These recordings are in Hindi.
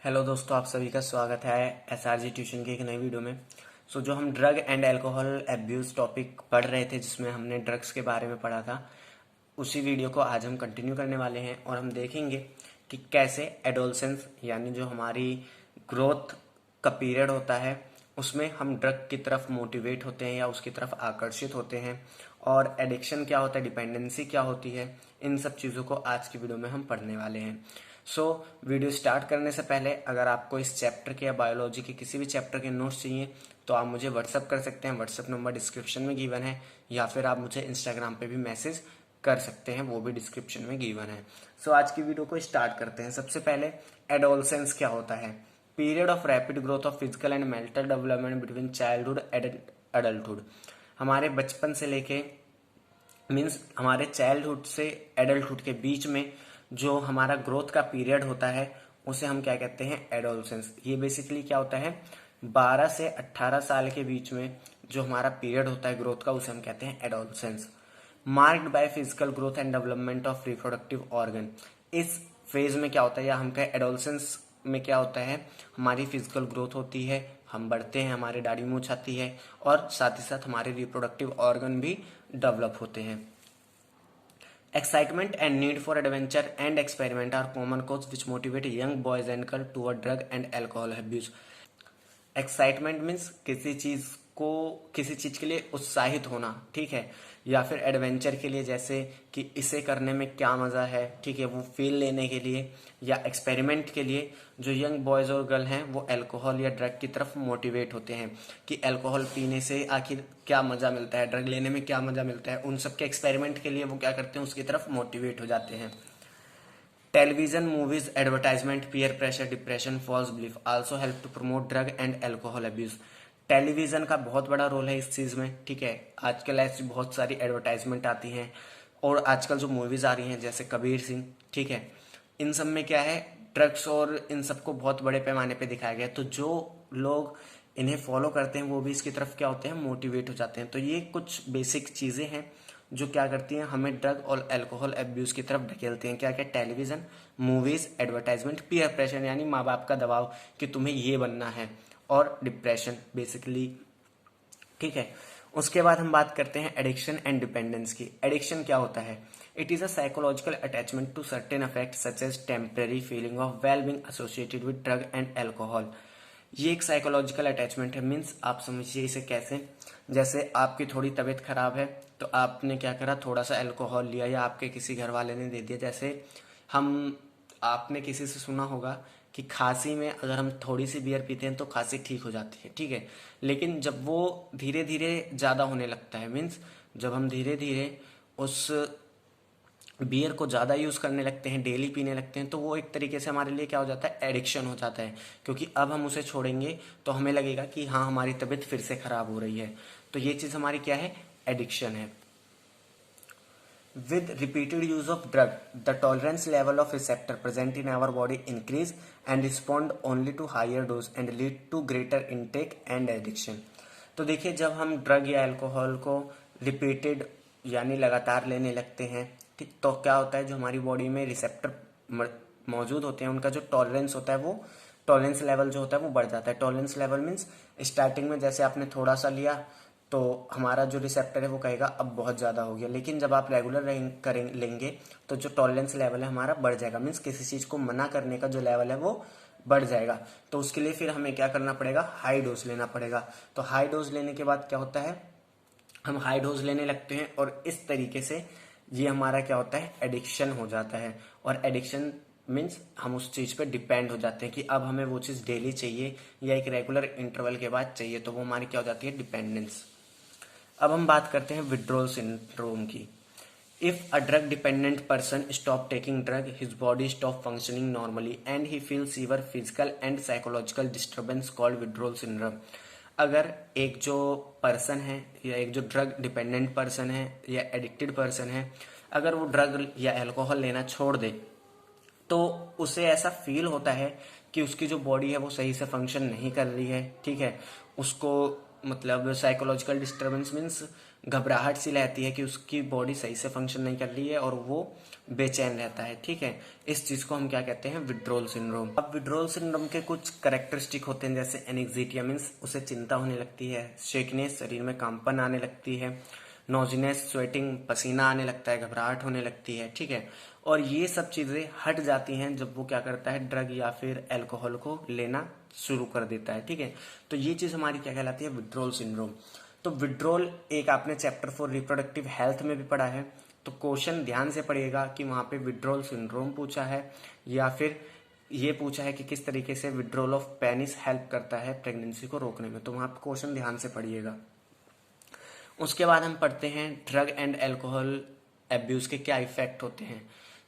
हेलो दोस्तों, आप सभी का स्वागत है एसआरजी ट्यूशन की एक नई वीडियो में। जो हम drug and alcohol abuse topic पढ़ रहे थे, जिसमें हमने ड्रग्स के बारे में पढ़ा था, उसी वीडियो को आज हम कंटिन्यू करने वाले हैं और हम देखेंगे कि कैसे एडोलसेंस यानी जो हमारी ग्रोथ का पीरियड होता है उसमें हम ड्रग की तरफ मोटिवेट होते हैं या उसकी तरफ आकर्षित होते हैं, और एडिक्शन क्या होता है, डिपेंडेंसी क्या होती है। इन सब चीज़ों को आज की वीडियो में हम पढ़ने वाले हैं। वीडियो स्टार्ट करने से पहले अगर आपको इस चैप्टर के या बायोलॉजी के किसी भी चैप्टर के नोट्स चाहिए तो आप मुझे व्हाट्सअप कर सकते हैं। व्हाट्सअप नंबर डिस्क्रिप्शन में गिवन है, या फिर आप मुझे इंस्टाग्राम पे भी मैसेज कर सकते हैं, वो भी डिस्क्रिप्शन में गिवन है। आज की वीडियो को स्टार्ट करते हैं। सबसे पहले एडोलसेंस क्या होता है? Period of rapid growth of physical and mental development between childhood and adulthood. हमारे बचपन से लेके मीन्स हमारे चाइल्डहुड से एडल्टहुड के बीच में जो हमारा ग्रोथ का पीरियड होता है उसे हम क्या कहते हैं? एडोलसेंस। ये बेसिकली क्या होता है? 12 से 18 साल के बीच में जो हमारा पीरियड होता है ग्रोथ का, उसे हम कहते हैं adolescence. Marked by physical growth and development of reproductive organ. इस फेज में क्या होता है, या हम कहें एडोलसेंस में क्या होता है, हमारी फिजिकल ग्रोथ होती है, हम बढ़ते हैं, हमारी दाढ़ी मूंछ आती है, और साथ ही साथ हमारे रिप्रोडक्टिव ऑर्गन भी डेवलप होते हैं। Excitement and need for adventure and experiment are common causes which motivate young boys and girls toward drug and alcohol abuse. Excitement means किसी चीज के लिए उत्साहित होना, ठीक है, या फिर एडवेंचर के लिए, जैसे कि इसे करने में क्या मजा है, ठीक है, वो फील लेने के लिए, या एक्सपेरिमेंट के लिए जो यंग बॉयज और गर्ल हैं वो अल्कोहल या ड्रग की तरफ मोटिवेट होते हैं कि अल्कोहल पीने से आखिर क्या मजा मिलता है, ड्रग लेने में क्या मजा मिलता है। उन सब के एक्सपेरिमेंट के लिए वो क्या करते हैं, उसकी तरफ मोटिवेट हो जाते हैं। Television, movies, advertisement, peer pressure, depression, false belief also help to promote drug and alcohol abuse. Television का बहुत बड़ा रोल है इस चीज में, ठीक है। आजकल ऐसी बहुत सारी एडवर्टाइजमेंट आती हैं, और आजकल जो मूवीज आ रही हैं जैसे कबीर सिंह, ठीक है, इन सब में क्या है, ड्रग्स और इन सबको बहुत बड़े पैमाने पे दिखाया गया है। तो जो लोग इन्हें फॉलो करते हैं वो भी इसकी तरफ क्या होते हैं, मोटिवेट हो जाते हैं। तो ये कुछ बेसिक चीजें हैं जो क्या करती हैं, हमें ड्रग और अल्कोहल एब्यूज की तरफ ढकेलती हैं। क्या क्या? Television, movies, advertisement, peer pressure यानी माँ बाप का दबाव कि तुम्हें ये बनना है, और डिप्रेशन बेसिकली, ठीक है। उसके बाद हम बात करते हैं एडिक्शन एंड डिपेंडेंस की। एडिक्शन क्या होता है? It is a psychological attachment to certain effect such as temporary feeling of well being associated with drug and alcohol. ये एक साइकोलॉजिकल अटैचमेंट है। मीन्स आप समझिए इसे कैसे, जैसे आपकी थोड़ी तबीयत खराब है तो आपने क्या करा, थोड़ा सा अल्कोहल लिया, या आपके किसी घर वाले ने दे दिया। जैसे हम आपने किसी से सुना होगा कि खांसी में अगर हम थोड़ी सी बियर पीते हैं तो खांसी ठीक हो जाती है, ठीक है। लेकिन जब वो धीरे धीरे ज्यादा होने लगता है, मीन्स जब हम धीरे धीरे उस बियर को ज़्यादा यूज़ करने लगते हैं, डेली पीने लगते हैं, तो वो एक तरीके से हमारे लिए क्या हो जाता है, एडिक्शन हो जाता है। क्योंकि अब हम उसे छोड़ेंगे तो हमें लगेगा कि हाँ, हमारी तबीयत फिर से खराब हो रही है। तो ये चीज़ हमारी क्या है, एडिक्शन है। With repeated use of drug, the tolerance level of receptor present in our body increase and respond only to higher dose and lead to greater intake and addiction. तो देखिए, जब हम ड्रग या अल्कोहल को रिपीटेड यानी लगातार लेने लगते हैं, ठीक, तो क्या होता है, जो हमारी बॉडी में रिसेप्टर मौजूद होते हैं उनका जो टॉलरेंस होता है, वो टॉलरेंस लेवल जो होता है वो बढ़ जाता है। टॉलरेंस लेवल मीन्स स्टार्टिंग में जैसे आपने थोड़ा सा लिया तो हमारा जो रिसेप्टर है वो कहेगा अब बहुत ज़्यादा हो गया, लेकिन जब आप रेगुलर लेंगे तो जो टॉलरेंस लेवल है हमारा बढ़ जाएगा। मीन्स किसी चीज़ को मना करने का जो लेवल है वो बढ़ जाएगा। तो उसके लिए फिर हमें क्या करना पड़ेगा, हाई डोज लेना पड़ेगा। तो हाई डोज लेने के बाद क्या होता है, हम हाई डोज लेने लगते हैं, और इस तरीके से ये हमारा क्या होता है, एडिक्शन हो जाता है। और एडिक्शन मीन्स हम उस चीज पे डिपेंड हो जाते हैं कि अब हमें वो चीज डेली चाहिए या एक रेगुलर इंटरवल के बाद चाहिए, तो वो हमारी क्या हो जाती है, डिपेंडेंस। अब हम बात करते हैं विड्रॉल सिंड्रोम की। If a drug dependent person stop taking drug, his body stop functioning normally and he feel sewer physical and psychological disturbance called withdrawal syndrome. अगर एक जो पर्सन है या एक जो ड्रग डिपेंडेंट पर्सन है या एडिक्टेड पर्सन है, अगर वो ड्रग या अल्कोहल लेना छोड़ दे तो उसे ऐसा फील होता है कि उसकी जो बॉडी है वो सही से फंक्शन नहीं कर रही है, ठीक है। उसको मतलब साइकोलॉजिकल डिस्टर्बेंस मीन्स घबराहट सी रहती है कि उसकी बॉडी सही से फंक्शन नहीं कर रही है और वो बेचैन रहता है, ठीक है। इस चीज को हम क्या कहते हैं, विड्रोल सिंड्रोम। अब विड्रोल सिंड्रोम के कुछ कैरेक्टरिस्टिक होते हैं, जैसे एनेक्सिटिया मीन्स उसे चिंता होने लगती है, शेकनेस शरीर में कांपन आने लगती है, नोजिनेस स्वेटिंग पसीना आने लगता है, घबराहट होने लगती है, ठीक है। और ये सब चीजें हट जाती हैं जब वो क्या करता है, ड्रग या फिर अल्कोहल को लेना शुरू कर देता है, ठीक है। तो ये चीज हमारी क्या कहलाती है, विड्रोल सिंड्रोम। तो विड्रोल एक आपने चैप्टर 4 रिप्रोडक्टिव हेल्थ में भी पढ़ा है, तो क्वेश्चन ध्यान से पढ़िएगा कि वहां पे विड्रोल सिंड्रोम पूछा है या फिर ये पूछा है कि किस तरीके से विड्रोल ऑफ पेनिस हेल्प करता है प्रेगनेंसी को रोकने में, तो वहां पे क्वेश्चन ध्यान से पढ़िएगा। उसके बाद हम पढ़ते हैं ड्रग एंड अल्कोहल एब्यूज के क्या इफेक्ट होते हैं।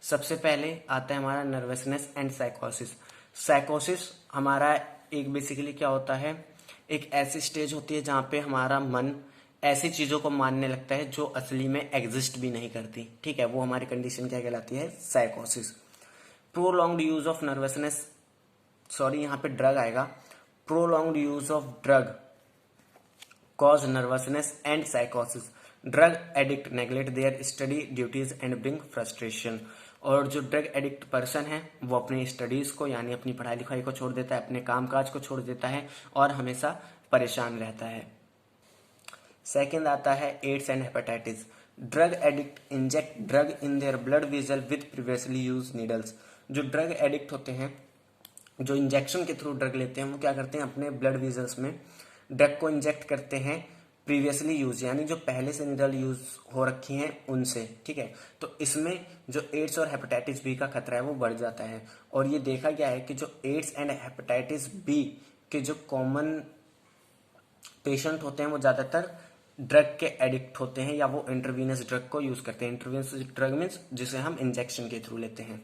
सबसे पहले आता है हमारा नर्वसनेस एंड साइकोसिस। साइकोसिस हमारा एक बेसिकली क्या होता है, एक ऐसी स्टेज होती है जहां पे हमारा मन ऐसी चीजों को मानने लगता है जो असली में एग्जिस्ट भी नहीं करती, ठीक है। वो हमारी कंडीशन क्या कहलाती है, साइकोसिस। Prolonged use of nervousness, sorry यहाँ पे ड्रग आएगा, prolonged use of drug cause nervousness and psychosis. Drug addict neglect their study duties and bring frustration. और जो ड्रग एडिक्ट पर्सन है वो अपनी स्टडीज को यानी अपनी पढ़ाई लिखाई को छोड़ देता है, अपने कामकाज को छोड़ देता है और हमेशा परेशान रहता है। सेकंड आता है AIDS and hepatitis. Drug addict inject drug in their blood vessel with previously use needles. जो ड्रग एडिक्ट होते हैं, जो इंजेक्शन के थ्रू ड्रग लेते हैं, वो क्या करते हैं, अपने ब्लड वेजल्स में ड्रग को इंजेक्ट करते हैं प्रीवियसली यूज, यानी जो पहले से निडल यूज हो रखी हैं उनसे, ठीक है। तो इसमें जो एड्स और हेपेटाइटिस बी का खतरा है वो बढ़ जाता है। और ये देखा गया है कि जो एड्स एंड हेपेटाइटिस बी के जो कॉमन पेशेंट होते हैं वो ज्यादातर ड्रग के एडिक्ट होते हैं या वो इंटरवीनस ड्रग को यूज करते हैं। इंटरवीनस ड्रग मीन्स जिसे हम इंजेक्शन के थ्रू लेते हैं।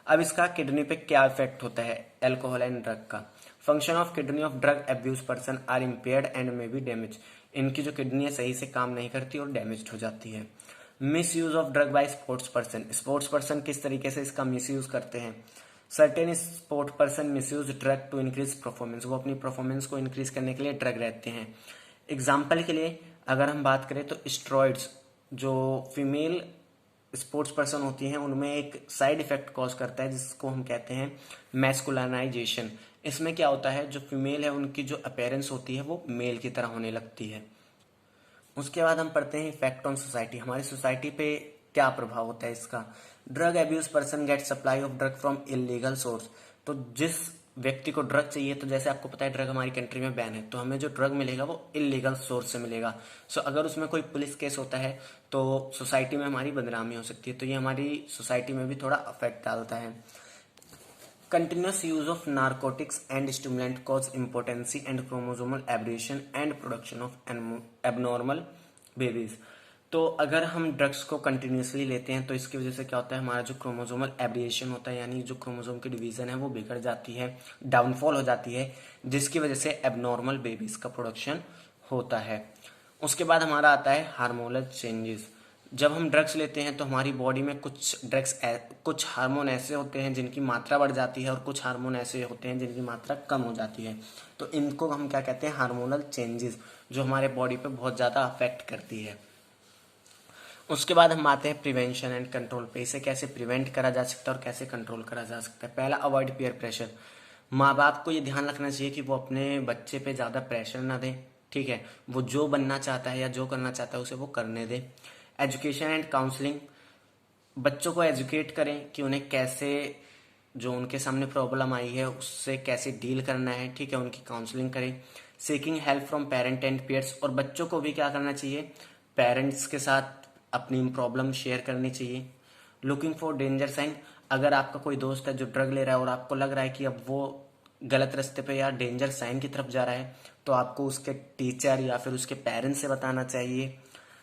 अब इसका किडनी पे क्या इफेक्ट होता है अल्कोहल एंड ड्रग का। Function of kidney of drug abuse person are impaired and may be damage. इनकी जो किडनी है सही से काम नहीं करती और डैमेज हो जाती है। Misuse of drug by sports person. Sports person किस तरीके से इसका मिस यूज करते हैं। Certain sport person misuse drug to increase performance. वो अपनी परफॉर्मेंस को इंक्रीज करने के लिए ड्रग रहते हैं। एग्जाम्पल के लिए अगर हम बात करें तो स्टेरॉइड्स जो फीमेल स्पोर्ट्स पर्सन होती हैं उनमें एक साइड इफेक्ट कॉज करता है जिसको हम कहते हैं मैस्कुलिनाइजेशन। इसमें क्या होता है, जो फीमेल है उनकी जो अपीयरेंस होती है वो मेल की तरह होने लगती है। उसके बाद हम पढ़ते हैं इफेक्ट ऑन सोसाइटी। हमारी सोसाइटी पे क्या प्रभाव होता है इसका। Drug abuse person get supply of drug from illegal source. तो जिस व्यक्ति को ड्रग चाहिए, तो जैसे आपको पता है ड्रग हमारी कंट्री में बैन है, तो हमें जो ड्रग मिलेगा वो इलीगल सोर्स से मिलेगा। सो अगर उसमें कोई पुलिस केस होता है तो सोसाइटी में हमारी बदनामी हो सकती है, तो ये हमारी सोसाइटी में भी थोड़ा अफेक्ट डालता है। Continuous use of narcotics and stimulant cause impotency and chromosomal aberration and production of abnormal babies. तो अगर हम ड्रग्स को कंटिन्यूसली लेते हैं तो इसकी वजह से क्या होता है, हमारा जो क्रोमोसोमल एब्रिएशन होता है यानी जो क्रोमोसोम की डिवीजन है वो बिगड़ जाती है, डाउनफॉल हो जाती है, जिसकी वजह से एबनॉर्मल बेबीज का प्रोडक्शन होता है। उसके बाद हमारा आता है हार्मोनल चेंजेस। जब हम ड्रग्स लेते हैं तो हमारी बॉडी में कुछ हार्मोन ऐसे होते हैं जिनकी मात्रा बढ़ जाती है और कुछ हार्मोन ऐसे होते हैं जिनकी मात्रा कम हो जाती है। तो इनको हम क्या कहते हैं, हार्मोनल चेंजेस, जो हमारे बॉडी पे बहुत ज्यादा अफेक्ट करती है। उसके बाद हम आते हैं प्रिवेंशन एंड कंट्रोल पे। इसे कैसे प्रिवेंट करा जा सकता है और कैसे कंट्रोल करा जा सकता है। पहला, अवॉइड पीयर प्रेशर। माँ बाप को ये ध्यान रखना चाहिए कि वो अपने बच्चे पे ज्यादा प्रेशर ना दें, ठीक है। वो जो बनना चाहता है या जो करना चाहता है उसे वो करने दे। एजुकेशन एंड काउंसलिंग, बच्चों को एजुकेट करें कि उन्हें कैसे, जो उनके सामने प्रॉब्लम आई है उससे कैसे डील करना है, ठीक है, उनकी काउंसलिंग करें। Seeking help from parent and peers, और बच्चों को भी क्या करना चाहिए, पेरेंट्स के साथ अपनी प्रॉब्लम शेयर करनी चाहिए। लुकिंग फॉर डेंजर साइन, अगर आपका कोई दोस्त है जो ड्रग ले रहा है और आपको लग रहा है कि अब वो गलत रास्ते पे या डेंजर साइन की तरफ जा रहा है, तो आपको उसके टीचर या फिर उसके पेरेंट्स से बताना चाहिए।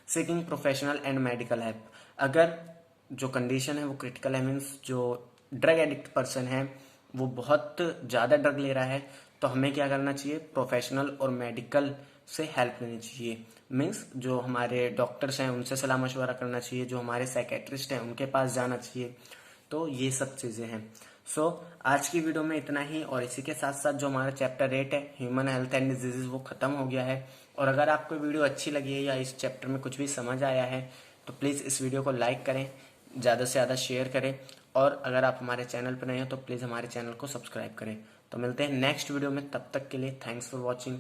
Seeking professional and medical help, अगर जो कंडीशन है वो क्रिटिकल है, मीन्स जो ड्रग एडिक्ट पर्सन है वो बहुत ज्यादा ड्रग ले रहा है, तो हमें क्या करना चाहिए, प्रोफेशनल और मेडिकल से हेल्प लेनी चाहिए। मीन्स जो हमारे डॉक्टर्स हैं उनसे सलाह मशवरा करना चाहिए, जो हमारे साइकेट्रिस्ट हैं उनके पास जाना चाहिए। तो ये सब चीजें हैं। आज की वीडियो में इतना ही, और इसी के साथ साथ जो हमारा चैप्टर 8 है ह्यूमन हेल्थ एंड डिजीजेज वो खत्म हो गया है। और अगर आपको वीडियो अच्छी लगी है या इस चैप्टर में कुछ भी समझ आया है तो प्लीज़ इस वीडियो को लाइक करें, ज़्यादा से ज़्यादा शेयर करें, और अगर आप हमारे चैनल पर नए हो तो प्लीज़ हमारे चैनल को सब्सक्राइब करें। तो मिलते हैं नेक्स्ट वीडियो में, तब तक के लिए थैंक्स फॉर वॉचिंग।